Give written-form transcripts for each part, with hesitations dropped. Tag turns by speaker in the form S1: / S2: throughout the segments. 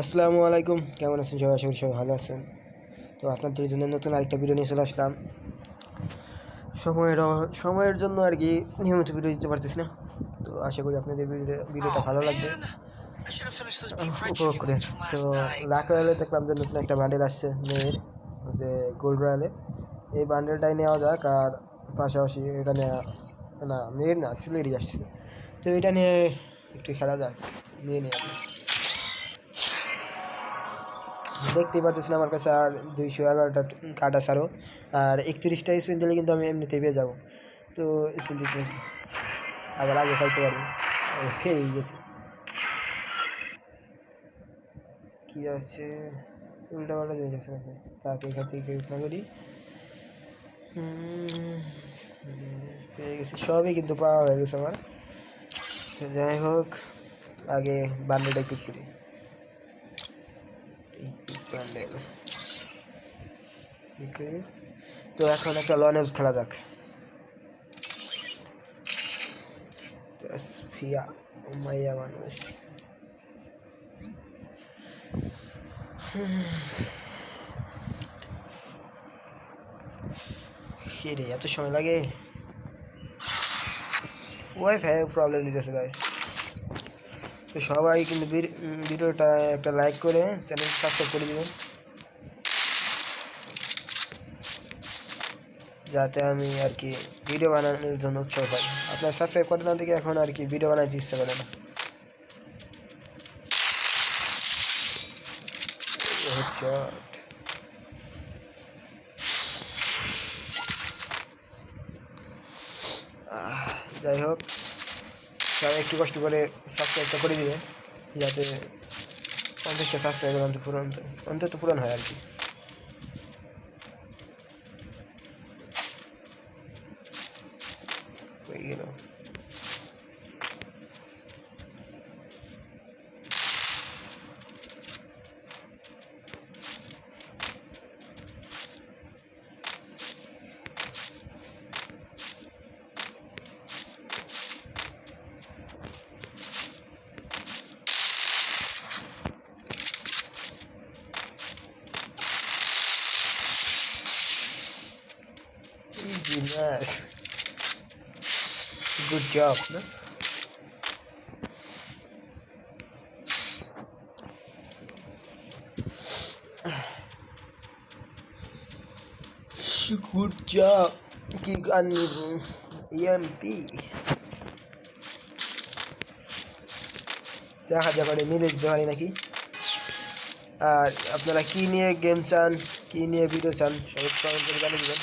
S1: আসসালামু আলাইকুম, কেমন আছেন সবাই? আশা করি সবাই ভালো আছেন। তো আপনাদের জন্য নতুন আরেকটা ভিডিও নিয়ে চলে আসলাম। সময়ের জন্য আর কি নিয়মিত ভিডিও দিতে পারতেছি না, তো আশা করি আপনাদের ভিডিওটা ভালো লাগবে, উপভোগ করে। তো লাক রয়্যালে দেখলাম যে নতুন একটা বান্ডেল আসছে মেয়ের, যে গোল্ড রয়্যালে। এই বান্ডেলটাই নেওয়া যাক, আর পাশাপাশি এটা নেওয়া, না মেয়ের না সিলেরই আসছে, তো এটা নিয়ে একটু খেলা যাক, নিয়ে নিয়ে দেখতেই পাচ্ছেন আমার কাছে আর 211টা কার্ড আছে আরও, আর 31টা স্পিন দিলে কিন্তু আমি এমনিতেই পেয়ে যাবো। তো স্পিন দিতে আবার আগে খাইতে পারবো। খেয়ে গেছে, কী আছে উল্টা পাল্টা জিনিস আছে নাকি, তাকে এখান থেকে না করি। পেয়ে গেছি, সবই কিন্তু পাওয়া হয়ে গেছে আমার। তো যাই হোক, আগে বান্ডেলটা ক্লিক করি। বান্ডেল তো এখন একটা লনেজ খেলা যাক। ফিয়া মাইয়া মানুষ, রে এত সময় লাগে, ওয়াইফাই প্রবলেম দিতেছে গাইস। তো সবাই কিন্তু ভিডিওটা একটা লাইক করে চ্যানেল সাবস্ক্রাইব করে দেবেন, যাতে আমি আর কি ভিডিও বানানোর জন্য উৎসাহ পাই। আপনার সাবস্ক্রাইব করে না দেখে এখন আর কি ভিডিও বানাতে ইচ্ছা করে না। যাই হোক, সবাই একটু কষ্ট করে সাবস্ক্রাইবটা করে দিবেন, যাতে 50টা সাবস্ক্রাইবার অন্তত পূরণ হয় আর কি। হয়ে গেল। Nice. Good job, no? Good job. Kick on EMP. দেখা যাক নিলে দিতে পারি নাকি। আর আপনারা কী নিয়ে গেম চান, কী নিয়ে ভিডিও চান, সবাই কমেন্ট করে জানিয়ে দেবেন,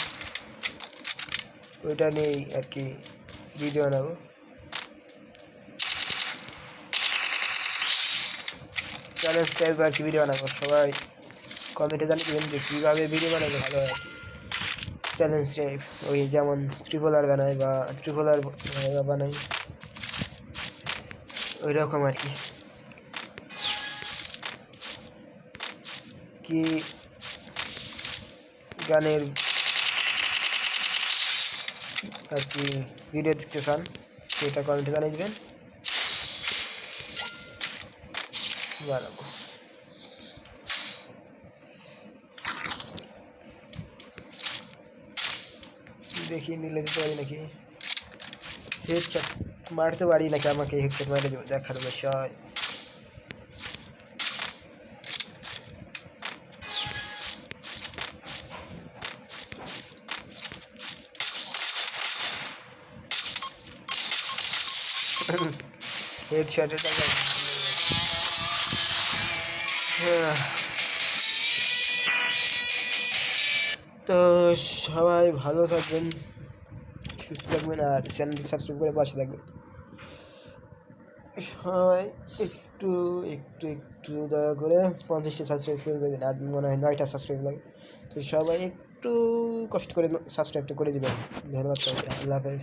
S1: ওইটা নিয়েই আর কি ভিডিও বানাবো। চ্যালেঞ্জ টাইপ আর কি ভিডিও বানাবো, সবাই কমেন্টে জানিয়ে দেবেন যে কীভাবে ভিডিও বানাবে ভালো হয়। চ্যালেঞ্জ টাইপ, ওই যেমন ট্রিপল আর বানাই বা ট্রিপল আর বানাই, ওই রকম আর কি। কি গানের আর কি ভিডিও দেখতে চান সেটা কমেন্টে জানিয়ে দেবেন, বানাবো। দেখি নিলে দিতে পারি নাকি, হেডশট মারতে পারি নাকি, আমাকে হেডশট মারে দেখার বিষয়। হেডশটের জায়গায় তো সবাই ভালো থাকবেন, সুস্থ থাকবেন, আর চ্যানেলটি সাবস্ক্রাইব করে পাশে থাকবেন। সবাই একটু একটু একটু দয়া করে 50টা সাবস্ক্রাইব করে দিন, আর মনে হয় 9টা সাবস্ক্রাইব লাগে। তো সবাই একটু কষ্ট করে সাবস্ক্রাইবটা করে দেবেন। ধন্যবাদ, আল্লাহ হাফেজ।